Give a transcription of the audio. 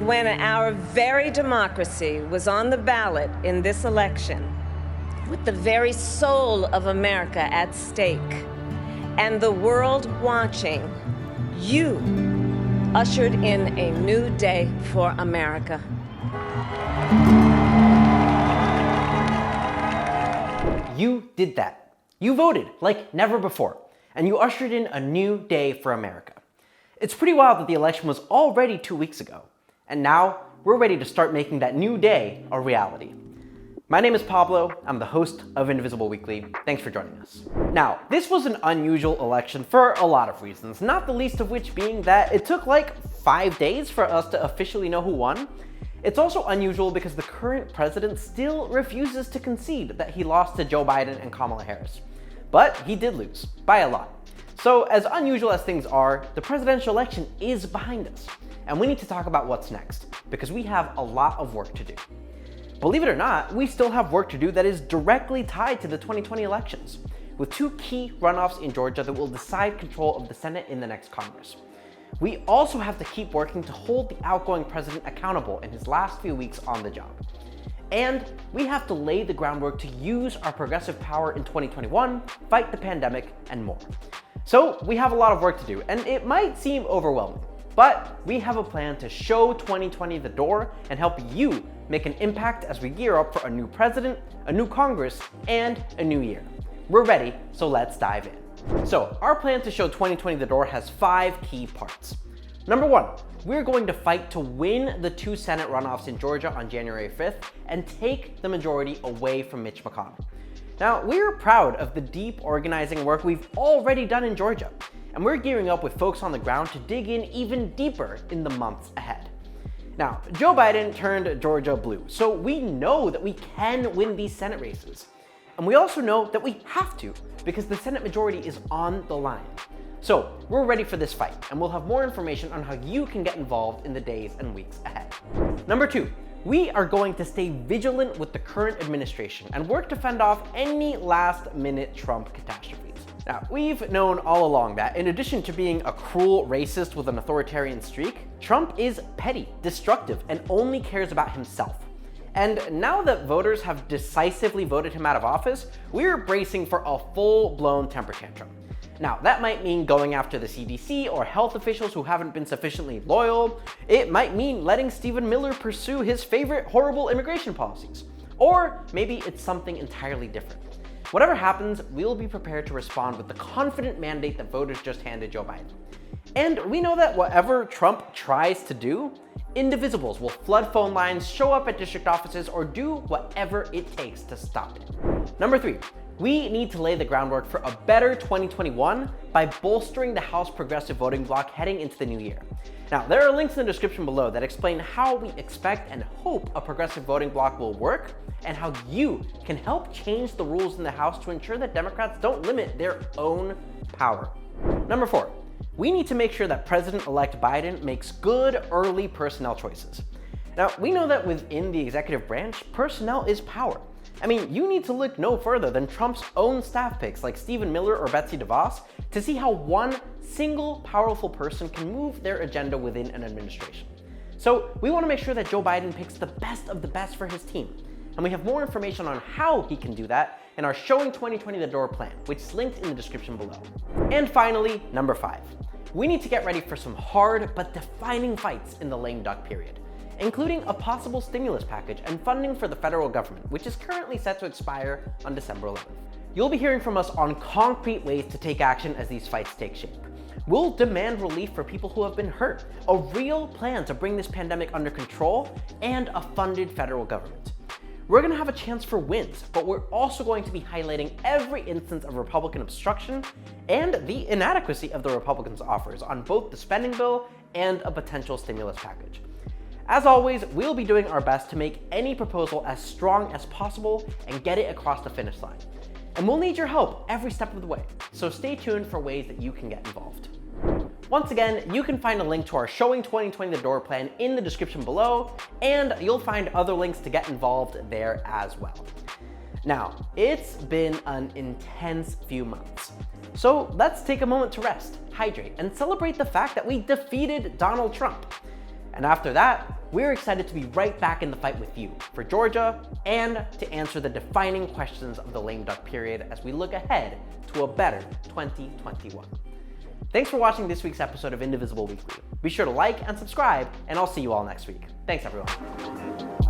when our very democracy was on the ballot in this election, with the very soul of America at stake, and the world watching, you ushered in a new day for America. You did that. You voted like never before, and you ushered in a new day for America. It's pretty wild that the election was already 2 weeks ago, and now we're ready to start making that new day a reality. My name is Pablo. I'm the host of Indivisible Weekly. Thanks for joining us. Now, this was an unusual election for a lot of reasons, not the least of which being that it took like 5 days for us to officially know who won. It's also unusual because the current president still refuses to concede that he lost to Joe Biden and Kamala Harris. But he did lose, by a lot. So as unusual as things are, the presidential election is behind us. And we need to talk about what's next, because we have a lot of work to do. Believe it or not, we still have work to do that is directly tied to the 2020 elections, with 2 key runoffs in Georgia that will decide control of the Senate in the next Congress. We also have to keep working to hold the outgoing president accountable in his last few weeks on the job. And we have to lay the groundwork to use our progressive power in 2021, fight the pandemic, and more. So we have a lot of work to do, and it might seem overwhelming, but we have a plan to show 2020 the door and help you make an impact as we gear up for a new president, a new Congress, and a new year. We're ready, so let's dive in. So our plan to show 2020 the door has 5 key parts. Number 1, we're going to fight to win the 2 Senate runoffs in Georgia on January 5th and take the majority away from Mitch McConnell. Now, we're proud of the deep organizing work we've already done in Georgia, and we're gearing up with folks on the ground to dig in even deeper in the months ahead. Now, Joe Biden turned Georgia blue, so we know that we can win these Senate races. And we also know that we have to, because the Senate majority is on the line. So we're ready for this fight, and we'll have more information on how you can get involved in the days and weeks ahead. Number 2, we are going to stay vigilant with the current administration and work to fend off any last-minute Trump catastrophes. Now, we've known all along that in addition to being a cruel racist with an authoritarian streak, Trump is petty, destructive, and only cares about himself. And now that voters have decisively voted him out of office, we're bracing for a full-blown temper tantrum. Now, that might mean going after the CDC or health officials who haven't been sufficiently loyal. It might mean letting Stephen Miller pursue his favorite horrible immigration policies. Or maybe it's something entirely different. Whatever happens, we'll be prepared to respond with the confident mandate that voters just handed Joe Biden. And we know that whatever Trump tries to do, Indivisibles will flood phone lines, show up at district offices, or do whatever it takes to stop it. Number 3, we need to lay the groundwork for a better 2021 by bolstering the House progressive voting bloc heading into the new year. Now, there are links in the description below that explain how we expect and hope a progressive voting bloc will work, and how you can help change the rules in the House to ensure that Democrats don't limit their own power. Number 4, we need to make sure that President-elect Biden makes good early personnel choices. Now, we know that within the executive branch, personnel is power. I mean, you need to look no further than Trump's own staff picks like Stephen Miller or Betsy DeVos to see how one single powerful person can move their agenda within an administration. So we want to make sure that Joe Biden picks the best of the best for his team. And we have more information on how he can do that in our Showing 2020 the Door plan, which is linked in the description below. And finally, number 5. We need to get ready for some hard but defining fights in the lame duck period, including a possible stimulus package and funding for the federal government, which is currently set to expire on December 11th. You'll be hearing from us on concrete ways to take action as these fights take shape. We'll demand relief for people who have been hurt, a real plan to bring this pandemic under control, and a funded federal government. We're going to have a chance for wins, but we're also going to be highlighting every instance of Republican obstruction and the inadequacy of the Republicans' offers on both the spending bill and a potential stimulus package. As always, we'll be doing our best to make any proposal as strong as possible and get it across the finish line. And we'll need your help every step of the way, so stay tuned for ways that you can get involved. Once again, you can find a link to our Showing 2020 the Door plan in the description below, and you'll find other links to get involved there as well. Now, it's been an intense few months, so let's take a moment to rest, hydrate, and celebrate the fact that we defeated Donald Trump. And after that, we're excited to be right back in the fight with you for Georgia and to answer the defining questions of the lame duck period as we look ahead to a better 2021. Thanks for watching this week's episode of Indivisible Weekly. Be sure to like and subscribe, and I'll see you all next week. Thanks, everyone.